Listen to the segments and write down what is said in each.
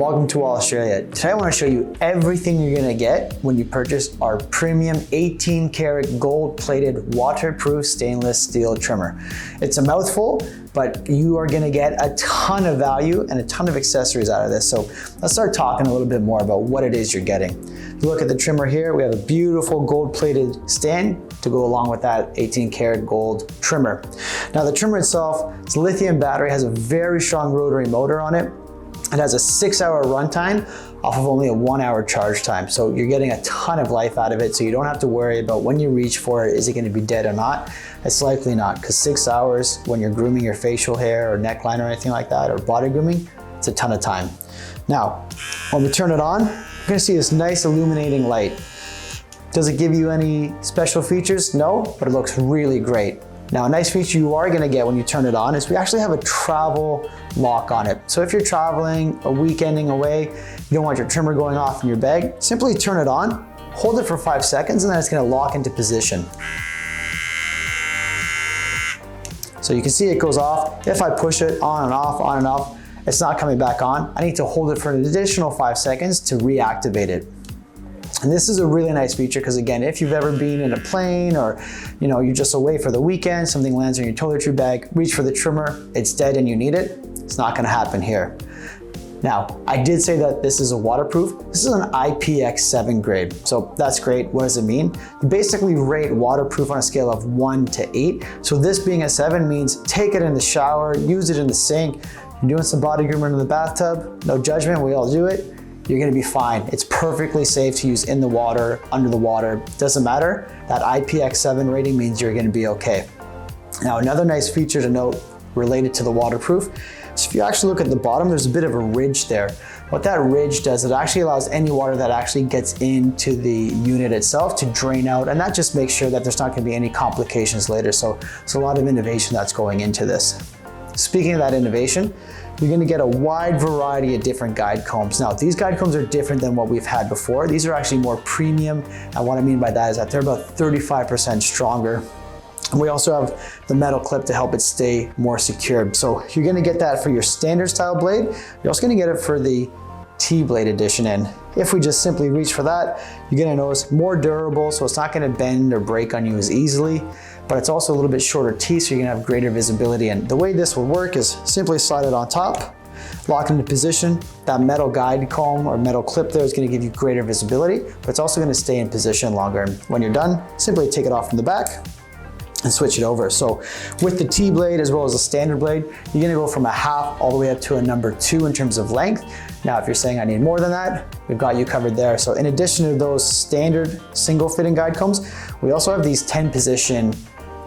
Welcome to WAHL Australia. Today I want to show you everything you're going to get when you purchase our premium 18 karat gold plated waterproof stainless steel trimmer. It's a mouthful, but you are going to get a ton of value and a ton of accessories out of this. So let's start talking a little bit more about what it is you're getting. If you look at the trimmer here, we have a beautiful gold plated stand to go along with that 18 karat gold trimmer. Now the trimmer itself, it's a lithium battery, has a very strong rotary motor on it. It has a 6-hour runtime off of only a 1-hour charge time. So you're getting a ton of life out of it. So you don't have to worry about when you reach for it, is it going to be dead or not? It's likely not, because 6 hours when you're grooming your facial hair or neckline or anything like that, or body grooming, it's a ton of time. Now, when we turn it on, you're going to see this nice illuminating light. Does it give you any special features? No, but it looks really great. Now, a nice feature you are gonna get when you turn it on is we actually have a travel lock on it. So if you're traveling, a weekending away, you don't want your trimmer going off in your bag, simply turn it on, hold it for 5 seconds, and then it's gonna lock into position. So you can see it goes off. If I push it on and off, it's not coming back on. I need to hold it for an additional 5 seconds to reactivate it. And this is a really nice feature because, again, if you've ever been in a plane or you're just away for the weekend, something lands in your toiletry bag, reach for the trimmer, it's dead and you need it, it's not gonna happen here. Now, I did say that this is a waterproof. This is an IPX7 grade, so that's great. What does it mean? You basically rate waterproof on a scale of 1 to 8. So this being a 7 means take it in the shower, use it in the sink, you're doing some body grooming in the bathtub, no judgment, we all do it. You're gonna be fine. It's perfectly safe to use in the water, under the water, doesn't matter. That IPX7 rating means you're gonna be okay. Now, another nice feature to note related to the waterproof, so if you actually look at the bottom, there's a bit of a ridge there. What that ridge does, it actually allows any water that actually gets into the unit itself to drain out, and that just makes sure that there's not gonna be any complications later. So it's a lot of innovation that's going into this. Speaking of that innovation, you're gonna get a wide variety of different guide combs. Now, these guide combs are different than what we've had before. These are actually more premium, and what I mean by that is that they're about 35% stronger. And we also have the metal clip to help it stay more secure. So you're gonna get that for your standard style blade. You're also gonna get it for the T-blade edition, and if we just simply reach for that, you're gonna notice more durable, so it's not gonna bend or break on you as easily, but it's also a little bit shorter teeth, so you're gonna have greater visibility. And the way this will work is simply slide it on top, lock it into position. That metal guide comb or metal clip there is gonna give you greater visibility, but it's also gonna stay in position longer. And when you're done, simply take it off from the back and switch it over. So with the T-blade as well as the standard blade, you're gonna go from a half all the way up to a number 2 in terms of length. Now, if you're saying I need more than that, we've got you covered there. So in addition to those standard single fitting guide combs, we also have these 10 position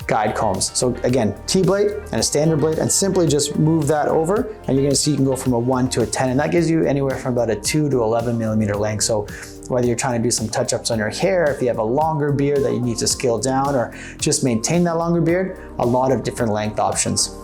guide combs. So again, T-blade and a standard blade, and simply just move that over and you're gonna see you can go from a 1 to a 10, and that gives you anywhere from about a 2 to 11 millimeter length. So whether you're trying to do some touch-ups on your hair, if you have a longer beard that you need to scale down, or just maintain that longer beard, a lot of different length options.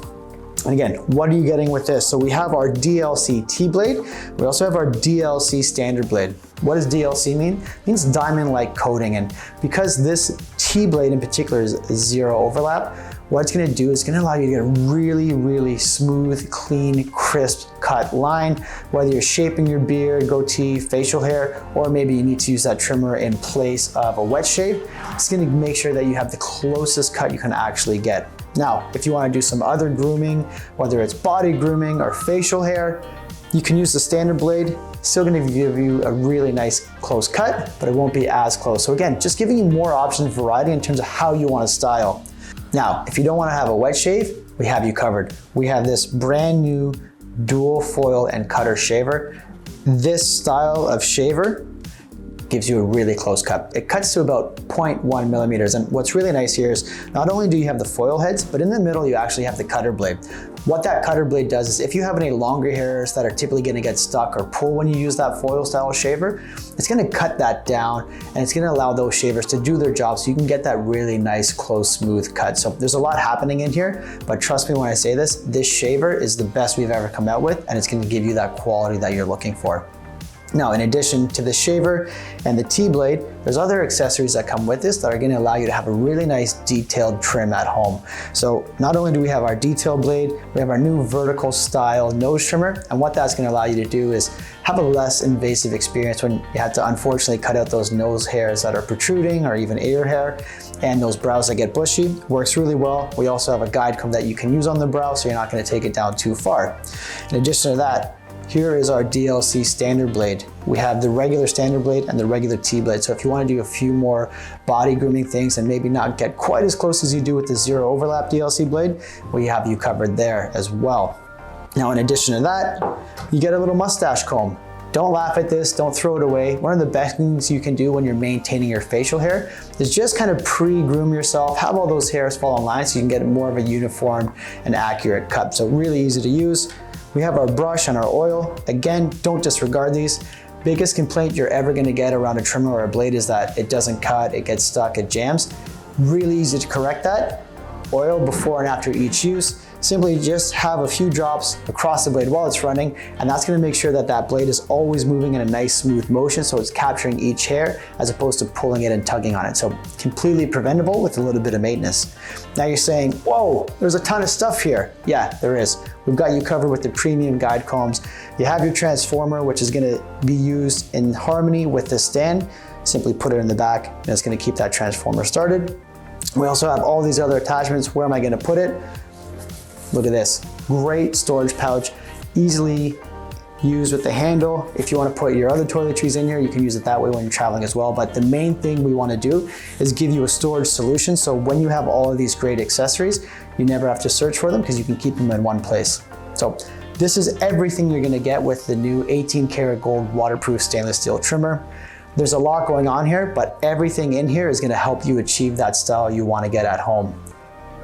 And again, what are you getting with this? So we have our DLC T-blade. We also have our DLC standard blade. What does DLC mean? It means diamond-like coating. And because this T-blade in particular is zero overlap, what it's gonna do is gonna allow you to get a really, really smooth, clean, crisp cut line, whether you're shaping your beard, goatee, facial hair, or maybe you need to use that trimmer in place of a wet shave. It's gonna make sure that you have the closest cut you can actually get. Now, if you wanna do some other grooming, whether it's body grooming or facial hair, you can use the standard blade. Still gonna give you a really nice close cut, but it won't be as close. So again, just giving you more options, variety in terms of how you wanna style. Now, if you don't wanna have a wet shave, we have you covered. We have this brand new dual foil and cutter shaver. This style of shaver gives you a really close cut. It cuts to about 0.1 millimeters. And what's really nice here is not only do you have the foil heads, but in the middle you actually have the cutter blade. What that cutter blade does is if you have any longer hairs that are typically gonna get stuck or pull when you use that foil style shaver, it's gonna cut that down and it's gonna allow those shavers to do their job so you can get that really nice, close, smooth cut. So there's a lot happening in here, but trust me when I say this shaver is the best we've ever come out with, and it's gonna give you that quality that you're looking for. Now, in addition to the shaver and the T-blade, there's other accessories that come with this that are going to allow you to have a really nice detailed trim at home. So not only do we have our detail blade, we have our new vertical style nose trimmer, and what that's going to allow you to do is have a less invasive experience when you have to unfortunately cut out those nose hairs that are protruding or even ear hair and those brows that get bushy. Works really well. We also have a guide comb that you can use on the brow, so you're not going to take it down too far. In addition to that, here is our DLC standard blade. We have the regular standard blade and the regular T-blade. So if you want to do a few more body grooming things and maybe not get quite as close as you do with the zero overlap DLC blade, we have you covered there as well. Now, in addition to that, you get a little mustache comb. Don't laugh at this, don't throw it away. One of the best things you can do when you're maintaining your facial hair is just kind of pre-groom yourself, have all those hairs fall in line so you can get more of a uniform and accurate cut. So really easy to use. We have our brush and our oil. Again, don't disregard these. Biggest complaint you're ever gonna get around a trimmer or a blade is that it doesn't cut, it gets stuck, it jams. Really easy to correct that. Oil before and after each use. Simply just have a few drops across the blade while it's running, and that's gonna make sure that that blade is always moving in a nice smooth motion, so it's capturing each hair as opposed to pulling it and tugging on it. So completely preventable with a little bit of maintenance. Now you're saying, whoa, there's a ton of stuff here. Yeah, there is. We've got you covered with the premium guide combs. You have your transformer, which is gonna be used in harmony with the stand. Simply put it in the back, and it's gonna keep that transformer started. We also have all these other attachments. Where am I gonna put it? Look at this, great storage pouch, easily used with the handle. If you want to put your other toiletries in here, you can use it that way when you're traveling as well. But the main thing we want to do is give you a storage solution. So when you have all of these great accessories, you never have to search for them because you can keep them in one place. So this is everything you're going to get with the new 18 karat gold waterproof stainless steel trimmer. There's a lot going on here, but everything in here is going to help you achieve that style you want to get at home.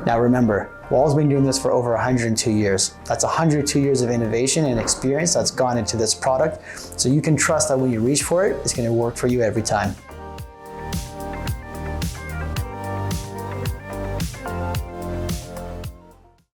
Now remember, WAHL's been doing this for over 102 years. That's 102 years of innovation and experience that's gone into this product. So you can trust that when you reach for it, it's gonna work for you every time.